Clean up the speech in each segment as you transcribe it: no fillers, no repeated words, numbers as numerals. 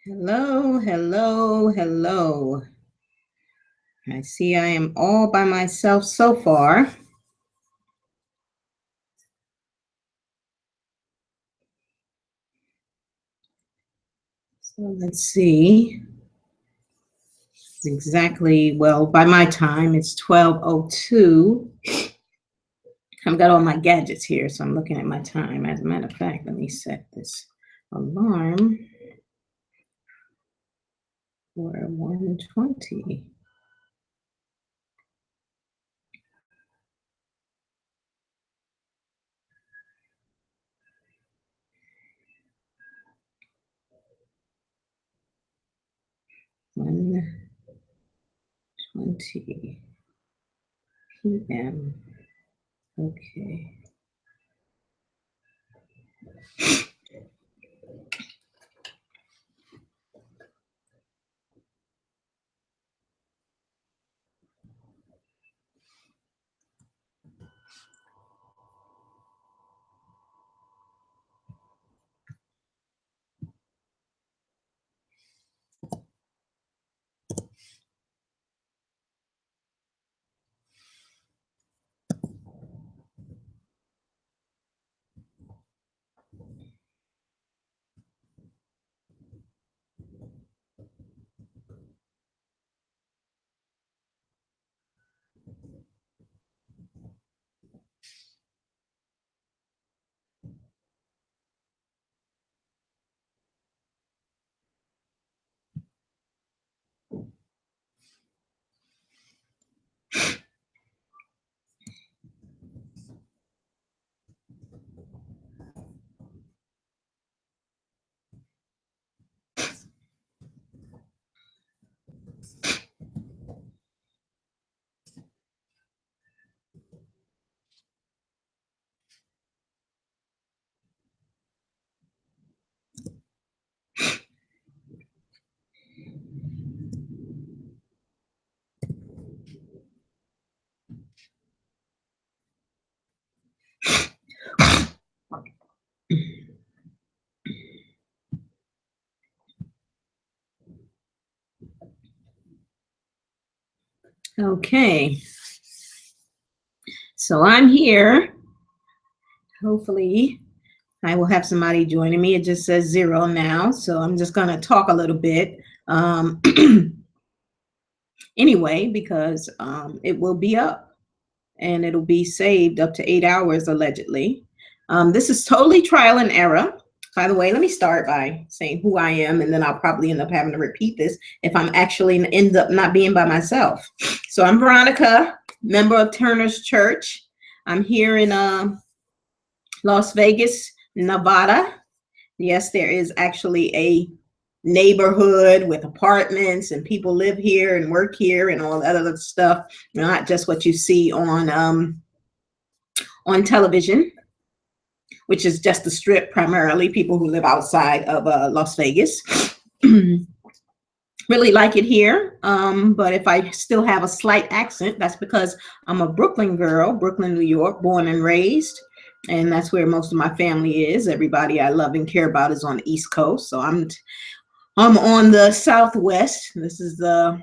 Hello, hello, hello. I see I am all by myself so far. So let's see. It's exactly, well, by my time, it's 12:02. I've got all my gadgets here, so I'm looking at my time. As a matter of fact, let me set this alarm for 1:20. One 20 p.m. Okay. Okay. So I'm here. Hopefully, I will have somebody joining me. It just says 0 now, so I'm just going to talk a little bit anyway, because it will be up and it'll be saved up to 8 hours allegedly. This is totally trial and error. By the way, let me start by saying who I am, and then I'll probably end up having to repeat this if I'm actually end up not being by myself. So I'm Veronica, member of Turner's Church. I'm here in Las Vegas, Nevada. Yes, there is actually a neighborhood with apartments and people live here and work here and all that other stuff, not just what you see on television, which is just the strip primarily, people who live outside of Las Vegas. Really like it here, but if I still have a slight accent, that's because I'm a Brooklyn girl, Brooklyn, New York, born and raised, and that's where most of my family is. Everybody I love and care about is on the East Coast, so I'm on the Southwest. This is the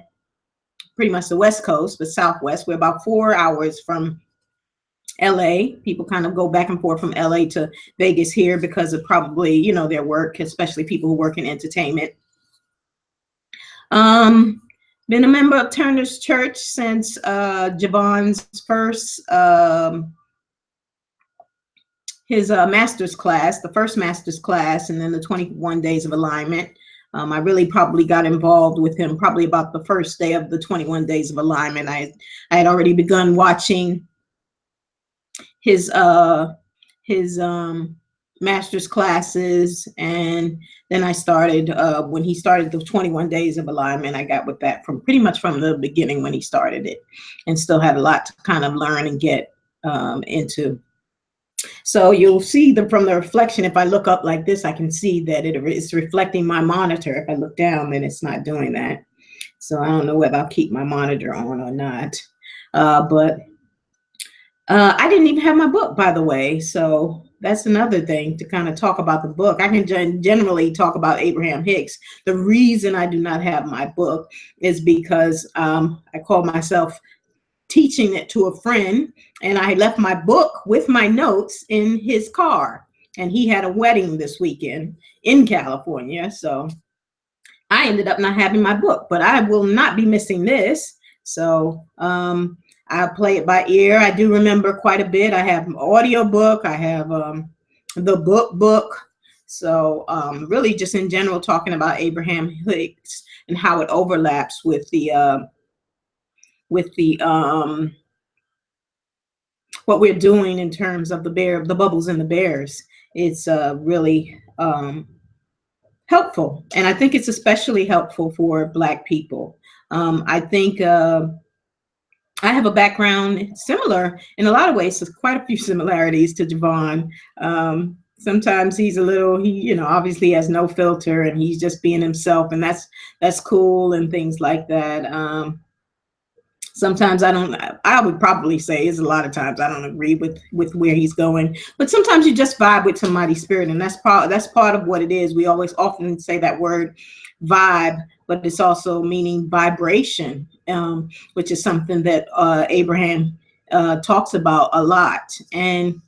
pretty much the West Coast, but Southwest. We're about 4 hours from LA. People kind of go back and forth from LA to Vegas here because of probably, their work, especially people who work in entertainment. Been a member of Turner's Church since Javon's first his master's class, the first master's class, and then the 21 days of alignment. I really probably got involved with him probably about the first day of the 21 days of alignment. I had already begun watching his master's classes, and then I started when he started the 21 days of alignment. I got with that from pretty much from the beginning when he started it, and still had a lot to kind of learn and get into. So you'll see from the reflection, if I look up like this, I can see that it's reflecting my monitor. If I look down, then it's not doing that. So I don't know whether I'll keep my monitor on or not. But I didn't even have my book, by the way. So that's another thing to kind of talk about the book. I can generally talk about Abraham Hicks. The reason I do not have my book is because I call myself teaching it to a friend, and I left my book with my notes in his car. And he had a wedding this weekend in California. So I ended up not having my book, but I will not be missing this. So I'll play it by ear. I do remember quite a bit. I have an audio book. I have the book. So really just in general talking about Abraham Hicks and how it overlaps with the what we're doing in terms of the bubbles and the bears. It's really helpful. And I think it's especially helpful for Black people. I think I have a background similar in a lot of ways. There's quite a few similarities to Javon. Sometimes he's a little, he obviously has no filter and he's just being himself, and that's cool and things like that. Sometimes I would probably say is a lot of times I don't agree with where he's going, but sometimes you just vibe with somebody's spirit, and that's part of what it is. We always often say that word vibe, but it's also meaning vibration, which is something that Abraham talks about a lot. And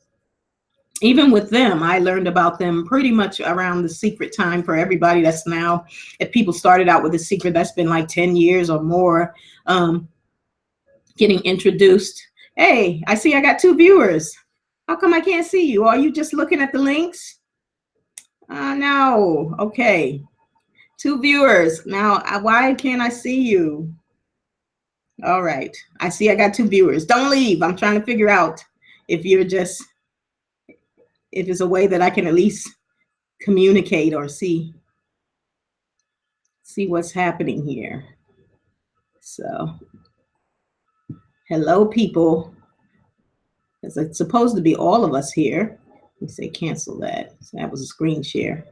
even with them, I learned about them pretty much around the secret time for everybody that's now, if people started out with the secret, that's been like 10 years or more. Getting introduced. Hey, I see I got 2 viewers. How come I can't see you? Are you just looking at the links? No. Okay. 2 viewers. Now, why can't I see you? All right. I see I got 2 viewers. Don't leave. I'm trying to figure out if it's a way that I can at least communicate or see what's happening here. So, hello, people. It's supposed to be all of us here. Let me say cancel that. So that was a screen share.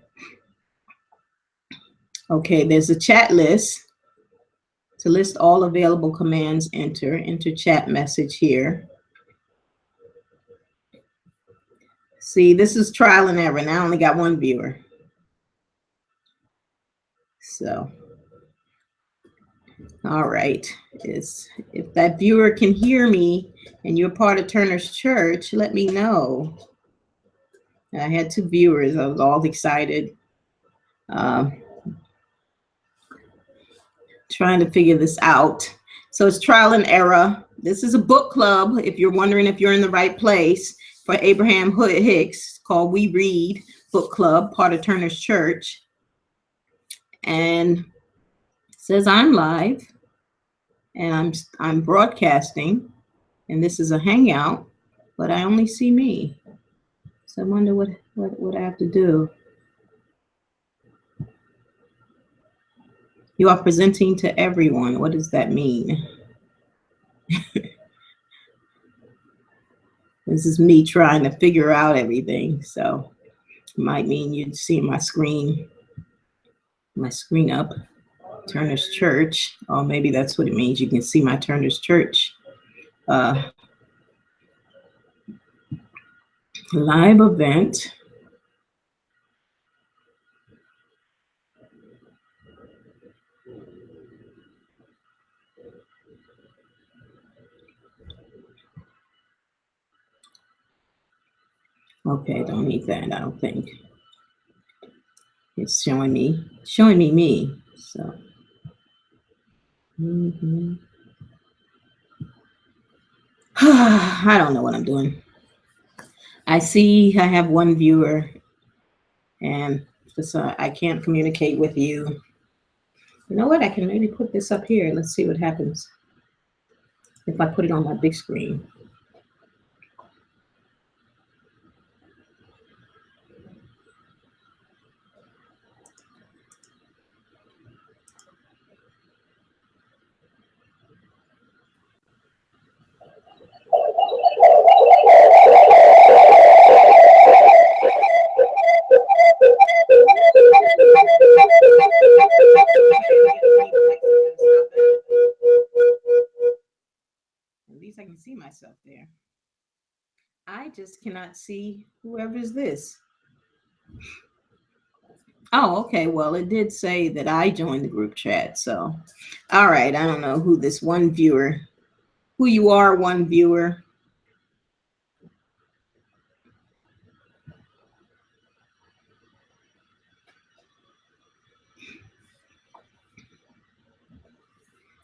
Okay, there's a chat list. To list all available commands, enter chat message here. See, this is trial and error. Now I only got 1 viewer. So, all right. If that viewer can hear me and you're part of Turner's Church, let me know. I had 2 viewers. I was all excited. Trying to figure this out. So it's trial and error. This is a book club. If you're wondering if you're in the right place, for Abraham Hicks, called We Read Book Club, part of Turner's Church. And it says I'm live and I'm broadcasting, and this is a hangout, but I only see me. So I wonder what I have to do. You are presenting to everyone. What does that mean? This is me trying to figure out everything. So it might mean you'd see my screen up, Turner's Church. Or maybe that's what it means. You can see my Turner's Church live event. Okay, don't need that, I don't think. It's showing me me. So I don't know what I'm doing. I see I have 1 viewer, and so I can't communicate with you. You know what? I can maybe put this up here. Let's see what happens if I put it on my big screen. At least I can see myself. just cannot see whoever's this. Oh, okay. Well, it did say that I joined the group chat. So, all right. I don't know who this one viewer, who you are, one viewer.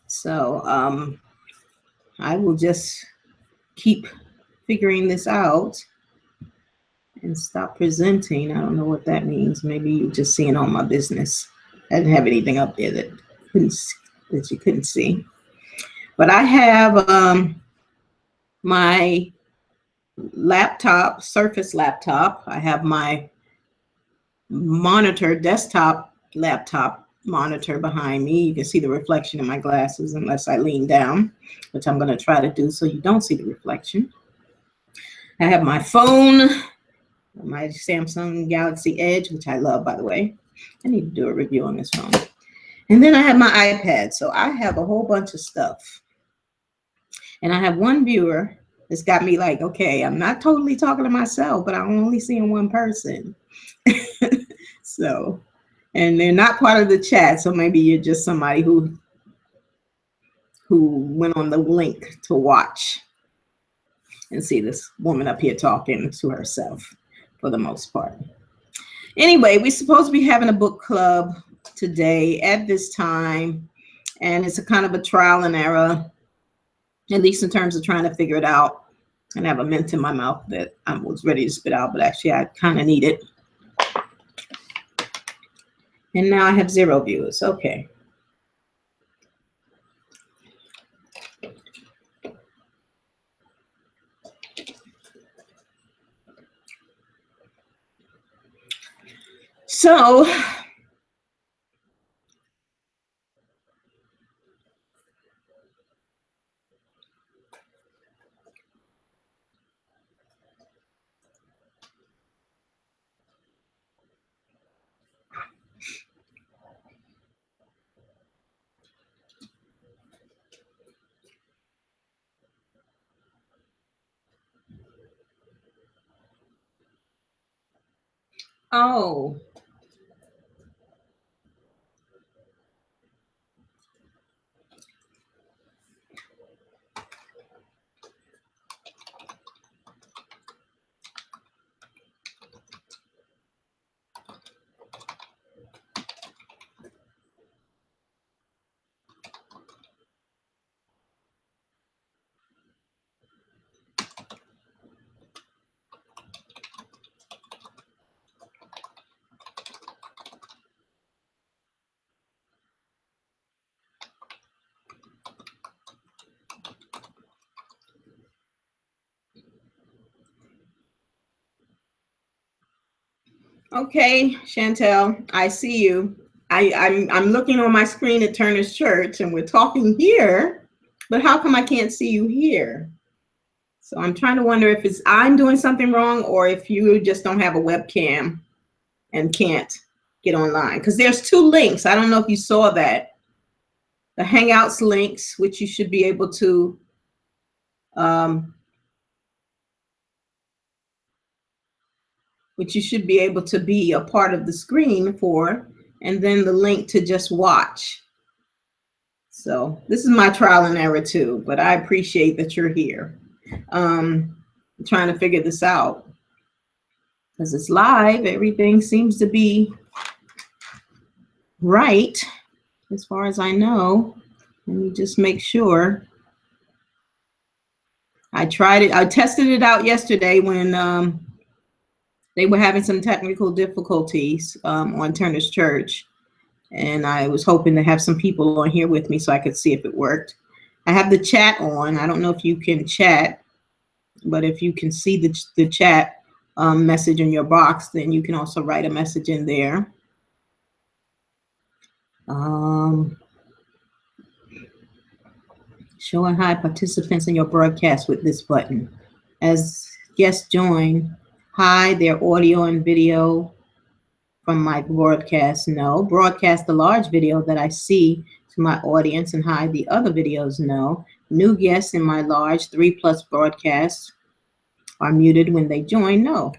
So, I will just keep figuring this out and stop presenting. I don't know what that means. Maybe you're just seeing all my business. I didn't have anything up there that you couldn't see. But I have my laptop, Surface laptop. I have my monitor, desktop laptop monitor behind me. You can see the reflection in my glasses unless I lean down, which I'm going to try to do so you don't see the reflection. I have my phone, my Samsung Galaxy Edge, which I love, by the way. I need to do a review on this phone. And then I have my iPad. So I have a whole bunch of stuff. And I have one viewer that's got me like, okay, I'm not totally talking to myself, but I'm only seeing one person. So, and they're not part of the chat. So maybe you're just somebody who went on the link to watch and see this woman up here talking to herself for the most part. Anyway, we're supposed to be having a book club today at this time. And it's a kind of a trial and error, at least in terms of trying to figure it out. And I have a mint in my mouth that I was ready to spit out, but actually I kind of need it. And now I have 0 viewers. Okay. So oh. Okay, Chantel, I see you. I'm looking on my screen at Turner's Church and we're talking here, but how come I can't see you here? So I'm trying to wonder if it's I'm doing something wrong or if you just don't have a webcam and can't get online. Because there's 2 links. I don't know if you saw that. The Hangouts links, which you should be able to be a part of the screen for, and then the link to just watch. So this is my trial and error too, but I appreciate that you're here. I'm trying to figure this out because it's live. Everything seems to be right as far as I know. Let me just make sure. I tried it. I tested it out yesterday when they were having some technical difficulties on Turner's Church. And I was hoping to have some people on here with me so I could see if it worked. I have the chat on. I don't know if you can chat, but if you can see the chat message in your box, then you can also write a message in there. Show and hide participants in your broadcast with this button. As guests join, hide their audio and video from my broadcast. No. Broadcast the large video that I see to my audience and hide the other videos. No. New guests in my large 3+ broadcast. are muted when they join. No.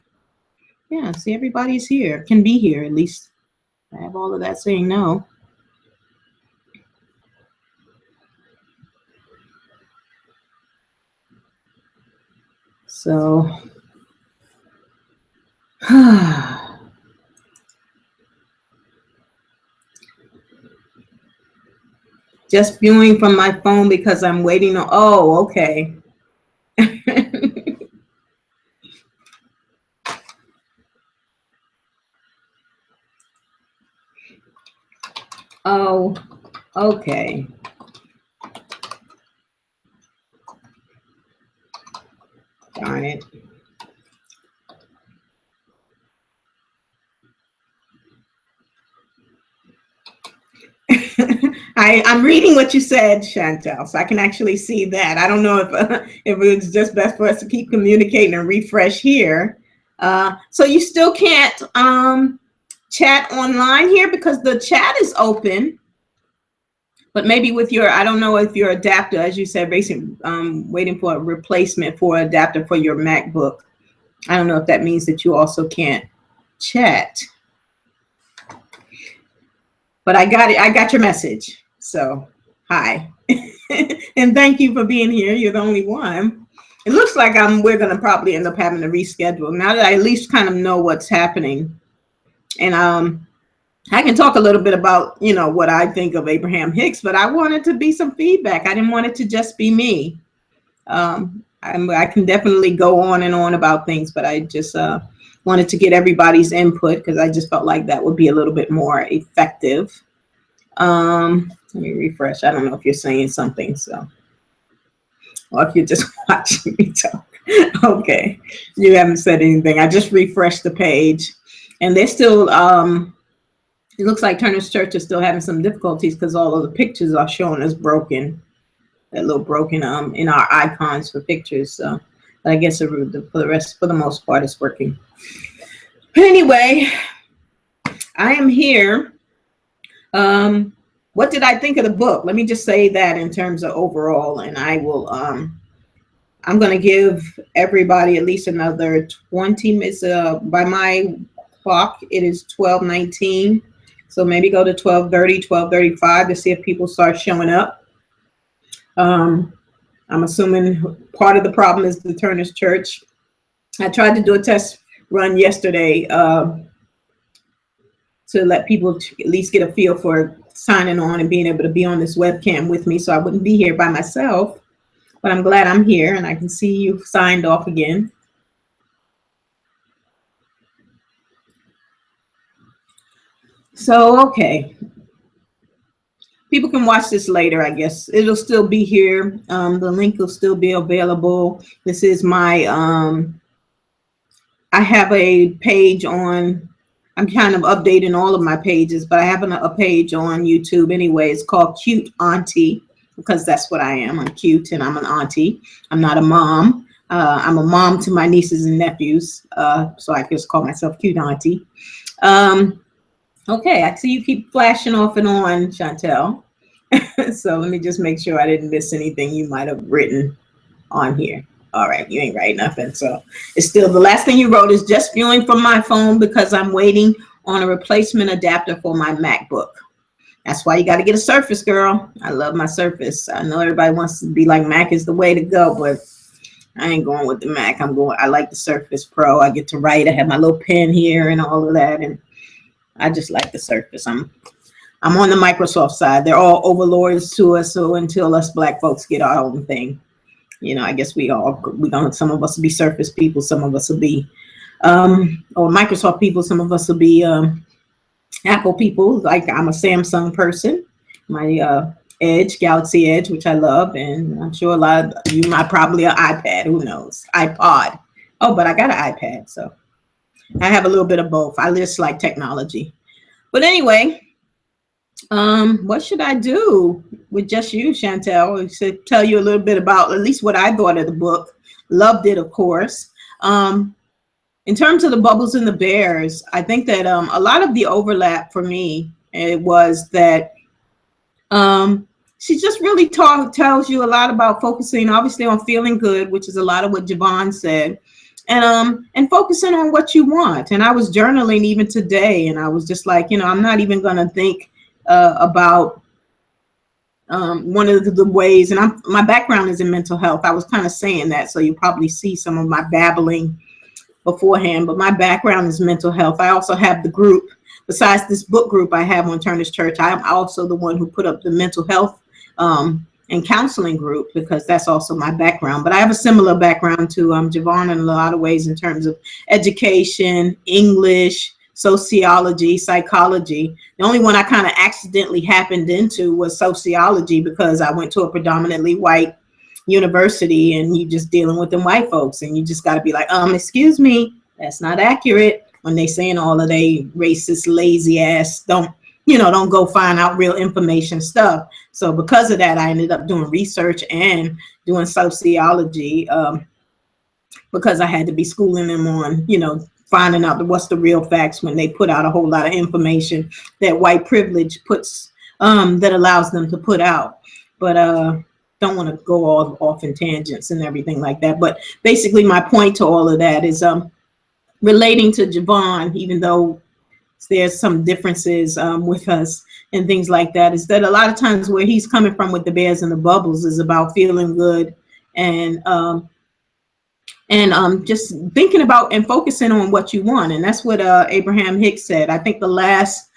Yeah, see, everybody's here, can be here at least. I have all of that saying no. So, just viewing from my phone because I'm waiting on, oh, okay. Oh, okay. Darn it. I'm reading what you said, Chantel, so I can actually see that. I don't know if it's just best for us to keep communicating and refresh here. So you still can't chat online here because the chat is open, but maybe with your, I don't know if your adapter, as you said, basically waiting for a replacement for an adapter for your MacBook. I don't know if that means that you also can't chat. But I got it. I got your message. So, hi. And thank you for being here. You're the only one. It looks like we're going to probably end up having to reschedule now that I at least kind of know what's happening. And I can talk a little bit about, you know, what I think of Abraham Hicks, but I wanted to be some feedback. I didn't want it to just be me. I can definitely go on and on about things, but I just wanted to get everybody's input because I just felt like that would be a little bit more effective. Let me refresh. I don't know if you're saying something, so, or if you're just watching me talk. Okay, you haven't said anything. I just refreshed the page, and they're still. It looks like Turner's Church is still having some difficulties because all of the pictures are showing as broken. That little broken in our icons for pictures. So, but I guess for the most part, it's working. But anyway, I am here. What did I think of the book? Let me just say that in terms of overall, and I will. I'm going to give everybody at least another 20 minutes. By my clock, it is 12:19. So maybe go to 12:30, 12:35 to see if people start showing up. I'm assuming part of the problem is the Turner's Church. I tried to do a test run yesterday to let people at least get a feel for signing on and being able to be on this webcam with me so I wouldn't be here by myself. But I'm glad I'm here and I can see you signed off again. So, okay. People can watch this later, I guess. It'll still be here. The link will still be available. This is my, I have a page on, I'm kind of updating all of my pages, but I have a page on YouTube anyway. It's called Cute Auntie, because that's what I am. I'm cute and I'm an auntie. I'm not a mom. I'm a mom to my nieces and nephews. So I just call myself Cute Auntie. Okay, I see you keep flashing off and on, Chantel. So let me just make sure I didn't miss anything you might have written on here. All right, you ain't write nothing. So it's still the last thing you wrote is just viewing from my phone because I'm waiting on a replacement adapter for my MacBook. That's why you got to get a Surface, girl. I love my Surface. I know everybody wants to be like Mac is the way to go, but I ain't going with the Mac. I like the Surface Pro. I get to write. I have my little pen here and all of that, and I just like the Surface. I'm on the Microsoft side. They're all overlords to us. So until us Black folks get our own thing, you know, I guess we don't. Some of us will be Surface people. Some of us will be or Microsoft people. Some of us will be Apple people. Like I'm a Samsung person. My Edge, Galaxy Edge, which I love, and I'm sure a lot of you might probably an iPad. Who knows? iPod. Oh, but I got an iPad, so I have a little bit of both. I just like technology. But anyway, what should I do with just you, Chantel? To tell you a little bit about at least what I thought of the book. Loved it, of course. In terms of the Bubbles and the Bears, I think that a lot of the overlap for me, it was that she just really tells you a lot about focusing, obviously, on feeling good, which is a lot of what Javon said. and focusing on what you want. And I was journaling even today, and I was just like, I'm not even going to think about one of the ways, and my background is in mental health. I was kind of saying that, so you probably see some of my babbling beforehand, but my background is mental health. I also have the group, besides this book group I have on Turner's Church, I'm also the one who put up the mental health and counseling group, because that's also my background. But I have a similar background to Javon in a lot of ways in terms of education, English, sociology, psychology. The only one I kind of accidentally happened into was sociology, because I went to a predominantly white university, and you just dealing with them white folks, and you just got to be like, excuse me, that's not accurate, when they saying all of they racist, lazy ass, don't go find out real information stuff. So because of that, I ended up doing research and doing sociology, because I had to be schooling them on, finding out what's the real facts when they put out a whole lot of information that white privilege puts, that allows them to put out. But don't want to go all off in tangents and everything like that. But basically my point to all of that is relating to Javon, even though there's some differences with us and things like that, is that a lot of times where he's coming from with the bears and the bubbles is about feeling good and just thinking about and focusing on what you want. And that's what Abraham Hicks said. I think the last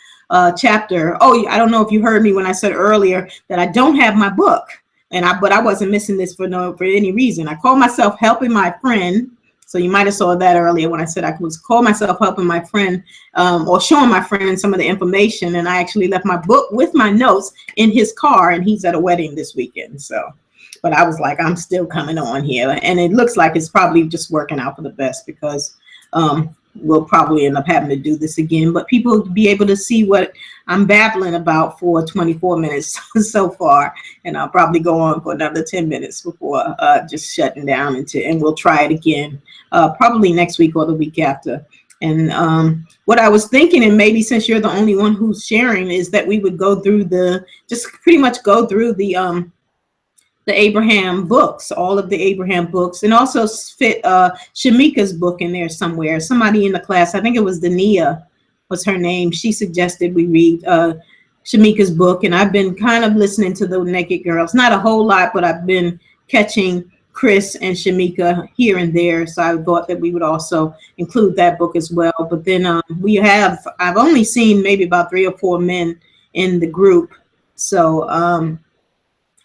chapter, I don't know if you heard me when I said earlier that I don't have my book, but I wasn't missing this for any reason. I call myself helping my friend. So you might have saw that earlier when I said I was call myself helping my friend or showing my friend some of the information. And I actually left my book with my notes in his car, and he's at a wedding this weekend. So, but I was like, I'm still coming on here, and it looks like it's probably just working out for the best, because we'll probably end up having to do this again, but people will be able to see what I'm babbling about for 24 minutes so far. And I'll probably go on for another 10 minutes before just shutting down, and we'll try it again, probably next week or the week after. And what I was thinking, and maybe since you're the only one who's sharing, is that we would go through just pretty much go through the Abraham books, all of the Abraham books, and also fit Shamika's book in there somewhere. Somebody in the class, I think it was Dania was her name, she suggested we read Shamika's book. And I've been kind of listening to the Naked Girls, not a whole lot, but I've been catching Chris and Shamika here and there. So I thought that we would also include that book as well. But then I've only seen maybe about 3 or 4 men in the group. So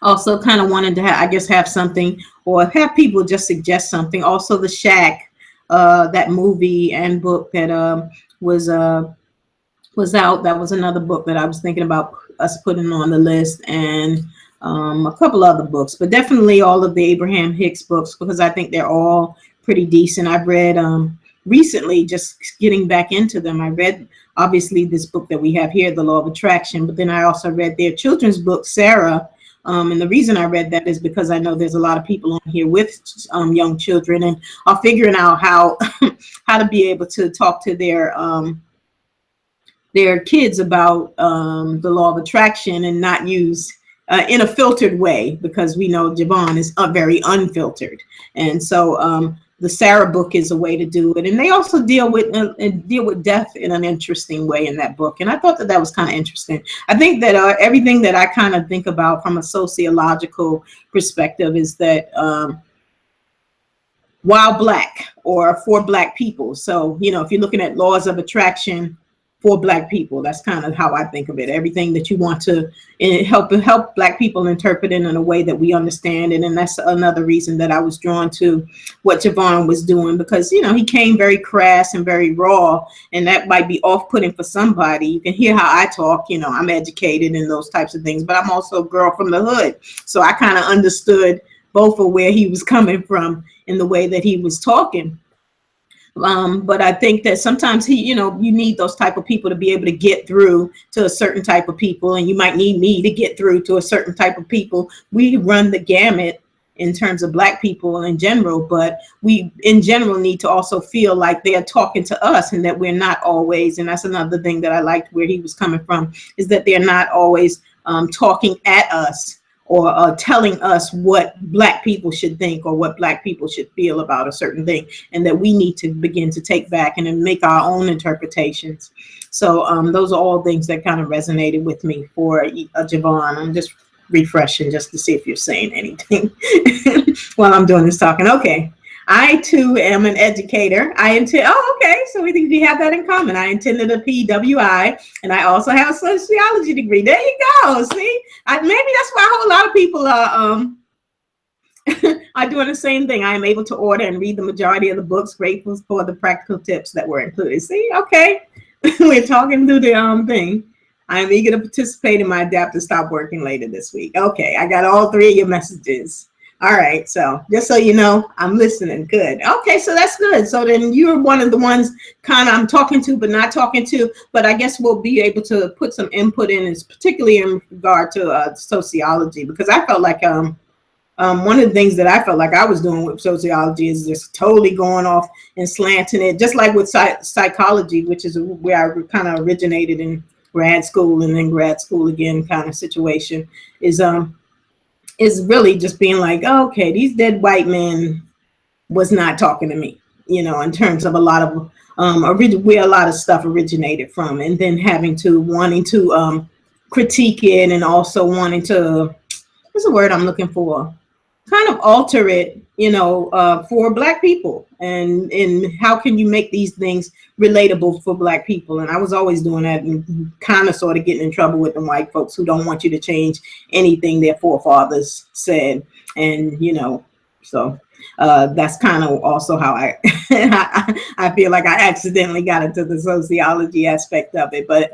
also kind of wanted to have something, or have people just suggest something. Also The Shack, that movie and book that was out. That was another book that I was thinking about us putting on the list, and a couple other books, but definitely all of the Abraham Hicks books, because I think they're all pretty decent. I've read recently, just getting back into them. I read obviously this book that we have here, The Law of Attraction, but then I also read their children's book, Sarah. And the reason I read that is because I know there's a lot of people on here with young children, and are figuring out how to be able to talk to their kids about the law of attraction, and not use in a filtered way, because we know Javon is very unfiltered. And so the Sarah book is a way to do it. And they also deal with death in an interesting way in that book. And I thought that was kind of interesting. I think that everything that I kind of think about from a sociological perspective is that while Black, or for Black people. So, if you're looking at laws of attraction for Black people, that's kind of how I think of it. Everything that you want to help Black people interpret it in a way that we understand it. And that's another reason that I was drawn to what Javon was doing, because, he came very crass and very raw, and that might be off-putting for somebody. You can hear how I talk, I'm educated in those types of things, but I'm also a girl from the hood. So I kind of understood both of where he was coming from in the way that he was talking. But I think that sometimes you need those type of people to be able to get through to a certain type of people, and you might need me to get through to a certain type of people. We run the gamut in terms of Black people in general, but we in general need to also feel like they're talking to us, and that we're not always, and that's another thing that I liked where he was coming from, is that they're not always talking at us, or telling us what Black people should think or what Black people should feel about a certain thing, and that we need to begin to take back and then make our own interpretations. So those are all things that kind of resonated with me for Javon. I'm just refreshing just to see if you're saying anything while I'm doing this talking. Okay. I too am an educator. Okay, so we have that in common. I attended a PWI, and I also have a sociology degree. There you go. See, maybe that's why a whole lot of people are doing the same thing. I am able to order and read the majority of the books. Grateful for the practical tips that were included. See, okay, we're talking through the thing. I am eager to participate in my adapt to stop working later this week. Okay, I got all three of your messages. All right, so just so you know, I'm listening. Good. Okay, so that's good. So then you're one of the ones kind of I'm talking to, but not talking to. But I guess we'll be able to put some input in, particularly in regard to sociology, because I felt like one of the things that I felt like I was doing with sociology is just totally going off and slanting it, just like with psychology, which is where I kind of originated in grad school and then grad school again kind of situation, is really just being like, oh, okay, these dead white men was not talking to me, in terms of a lot of where a lot of stuff originated from, and then wanting to critique it, and also wanting to, what's the word I'm looking for? Kind of alter it, for Black people, and how can you make these things relatable for Black people? And I was always doing that and kind of sort of getting in trouble with the white folks who don't want you to change anything their forefathers said. And, so that's kind of also how I feel like I accidentally got into the sociology aspect of it. But,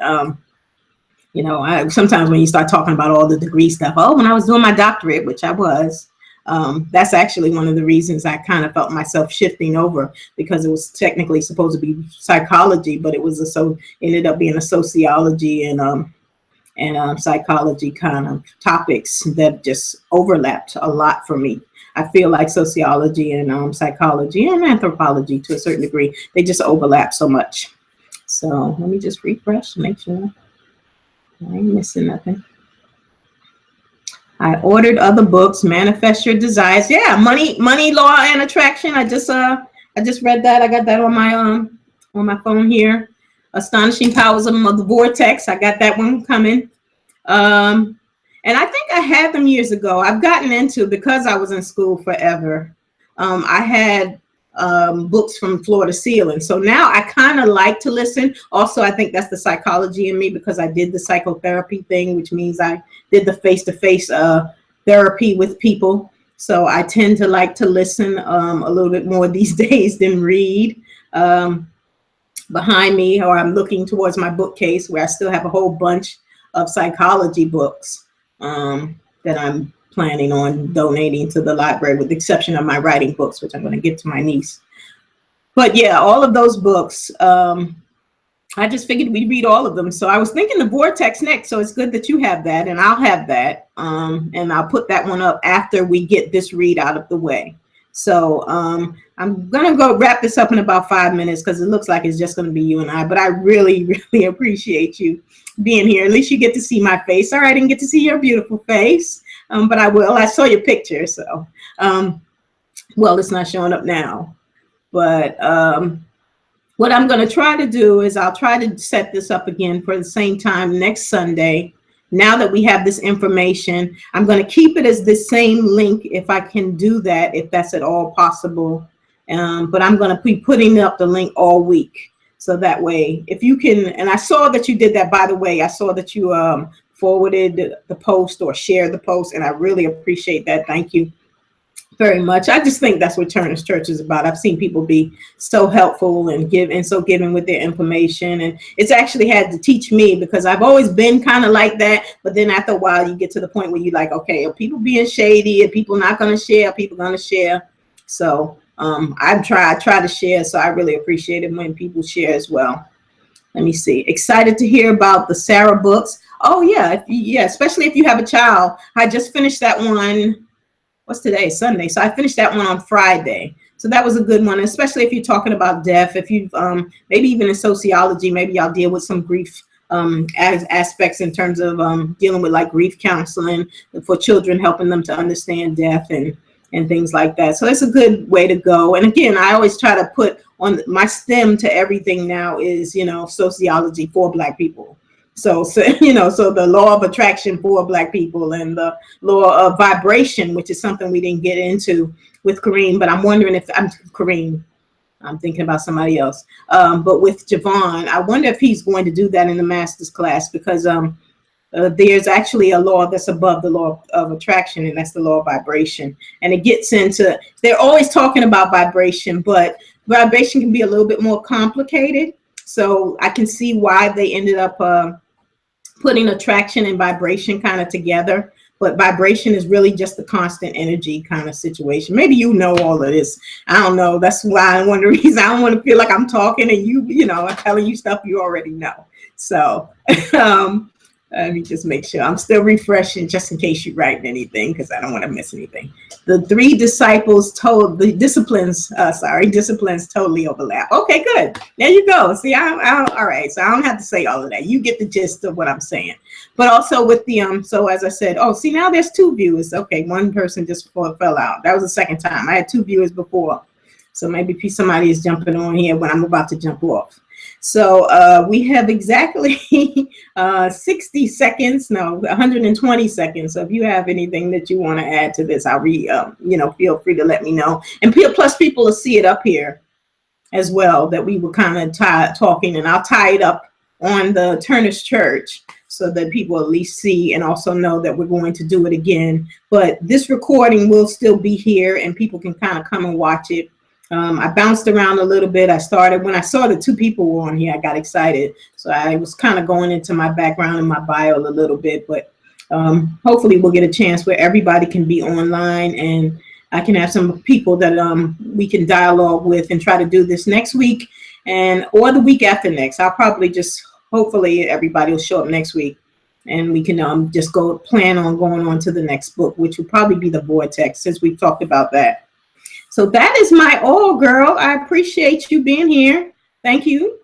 sometimes when you start talking about all the degree stuff, when I was doing my doctorate, which I was, that's actually one of the reasons I kind of felt myself shifting over, because it was technically supposed to be psychology, but it ended up being a sociology and psychology kind of topics that just overlapped a lot for me. I feel like sociology and psychology and anthropology to a certain degree, they just overlap so much. So let me just refresh to make sure I ain't missing nothing. I ordered other books, Manifest Your Desires. Yeah, Money, Law, and Attraction. I just read that. I got that on my phone here. Astonishing Powers of the Vortex. I got that one coming. And I think I had them years ago. I've gotten into, because I was in school forever, I had books from floor to ceiling. So now I kind of like to listen. Also, I think that's the psychology in me, because I did the psychotherapy thing, which means I did the face-to-face therapy with people. So I tend to like to listen a little bit more these days than read. Behind me, or I'm looking towards my bookcase, where I still have a whole bunch of psychology books that I'm planning on donating to the library, with the exception of my writing books, which I'm going to give to my niece. But yeah, all of those books, I just figured we'd read all of them. So I was thinking the Vortex next. So it's good that you have that, and I'll have that. And I'll put that one up after we get this read out of the way. So I'm going to go wrap this up in about 5 minutes, because it looks like it's just going to be you and I. But I really, really appreciate you being here. At least you get to see my face. All right, I didn't get to see your beautiful face. But I will. I saw your picture, so well, it's not showing up now. But what I'm going to try to do is I'll try to set this up again for the same time next Sunday. Now that we have this information, I'm going to keep it as the same link if I can do that, if that's at all possible. But I'm going to be putting up the link all week. So that way, if you can, and I saw that you did that, by the way. I saw that you forwarded the post or shared the post, and I really appreciate that. Thank you very much. I just think that's what Turner's Church is about. I've seen people be so helpful and so giving with their information, and it's actually had to teach me, because I've always been kind of like that. But then after a while, you get to the point where you're like, okay, are people being shady? Are people not going to share? Are people going to share? So I try to share. So I really appreciate it when people share as well. Let me see. Excited to hear about the Sarah books. Oh yeah, especially if you have a child. I just finished that one. What's today? Sunday. So I finished that one on Friday. So that was a good one, especially if you're talking about death. If you've maybe even in sociology, maybe y'all deal with some grief as aspects in terms of dealing with like grief counseling for children, helping them to understand death and things like that. So it's a good way to go. And again, I always try to put on my STEM to everything now is, sociology for Black people. So so the law of attraction for Black people and the law of vibration, which is something we didn't get into with Kareem, but I'm wondering if I'm thinking about somebody else. But with Javon, I wonder if he's going to do that in the master's class, because there's actually a law that's above the law of attraction, and that's the law of vibration. And it gets into, they're always talking about vibration, but vibration can be a little bit more complicated. So I can see why they ended up putting attraction and vibration kind of together. But vibration is really just the constant energy kind of situation. Maybe you know all of this. I don't know. That's why one of the reasons I don't want to feel like I'm talking and I'm telling you stuff you already know. So let me just make sure I'm still refreshing just in case you're writing anything, because I don't want to miss anything. The three disciplines disciplines totally overlap. Okay, good. There you go. See, all right. So I don't have to say all of that. You get the gist of what I'm saying. But also with the so as I said, see, now there's 2 viewers. Okay, one person just fell out. That was the second time. I had 2 viewers before. So maybe somebody is jumping on here when I'm about to jump off. So we have exactly 60 seconds, no, 120 seconds. So if you have anything that you want to add to this, I'll feel free to let me know. And plus people will see it up here as well, that we were kind of talking, and I'll tie it up on the Turner's Church so that people at least see and also know that we're going to do it again. But this recording will still be here and people can kind of come and watch it. I bounced around a little bit. When I saw the 2 people were on here, I got excited. So I was kind of going into my background and my bio a little bit, but hopefully we'll get a chance where everybody can be online, and I can have some people that we can dialogue with and try to do this next week or the week after next. I'll probably hopefully everybody will show up next week, and we can just plan on going on to the next book, which will probably be The Vortex, since we've talked about that. So that is my all, girl. I appreciate you being here. Thank you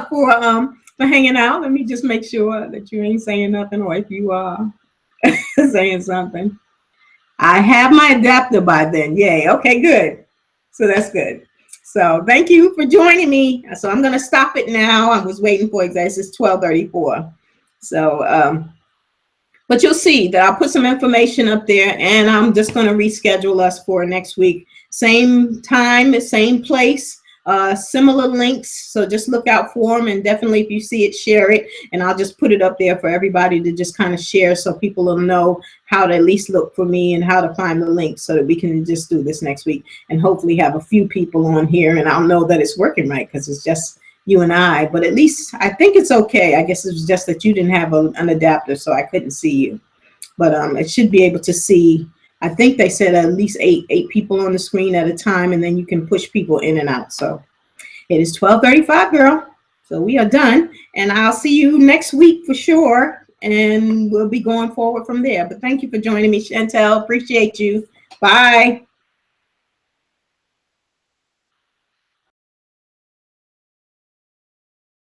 for hanging out. Let me just make sure that you ain't saying nothing, or if you are saying something. I have my adapter by then. Yay. Okay, good. So that's good. So thank you for joining me. So I'm going to stop it now. I was waiting for it. It's 12:34. So, but you'll see that I'll put some information up there, and I'm just going to reschedule us for next week. Same time, same place, similar links. So just look out for them, and definitely if you see it, share it. And I'll just put it up there for everybody to just kind of share, so people will know how to at least look for me and how to find the link, so that we can just do this next week and hopefully have a few people on here, and I'll know that it's working right, because it's just you and I. But at least I think it's okay. I guess it was just that you didn't have an adapter, so I couldn't see you. But it should be able to see. I think they said at least eight people on the screen at a time, and then you can push people in and out. So it is 12:35, girl. So we are done, and I'll see you next week for sure, and we'll be going forward from there. But thank you for joining me, Chantel. Appreciate you. Bye.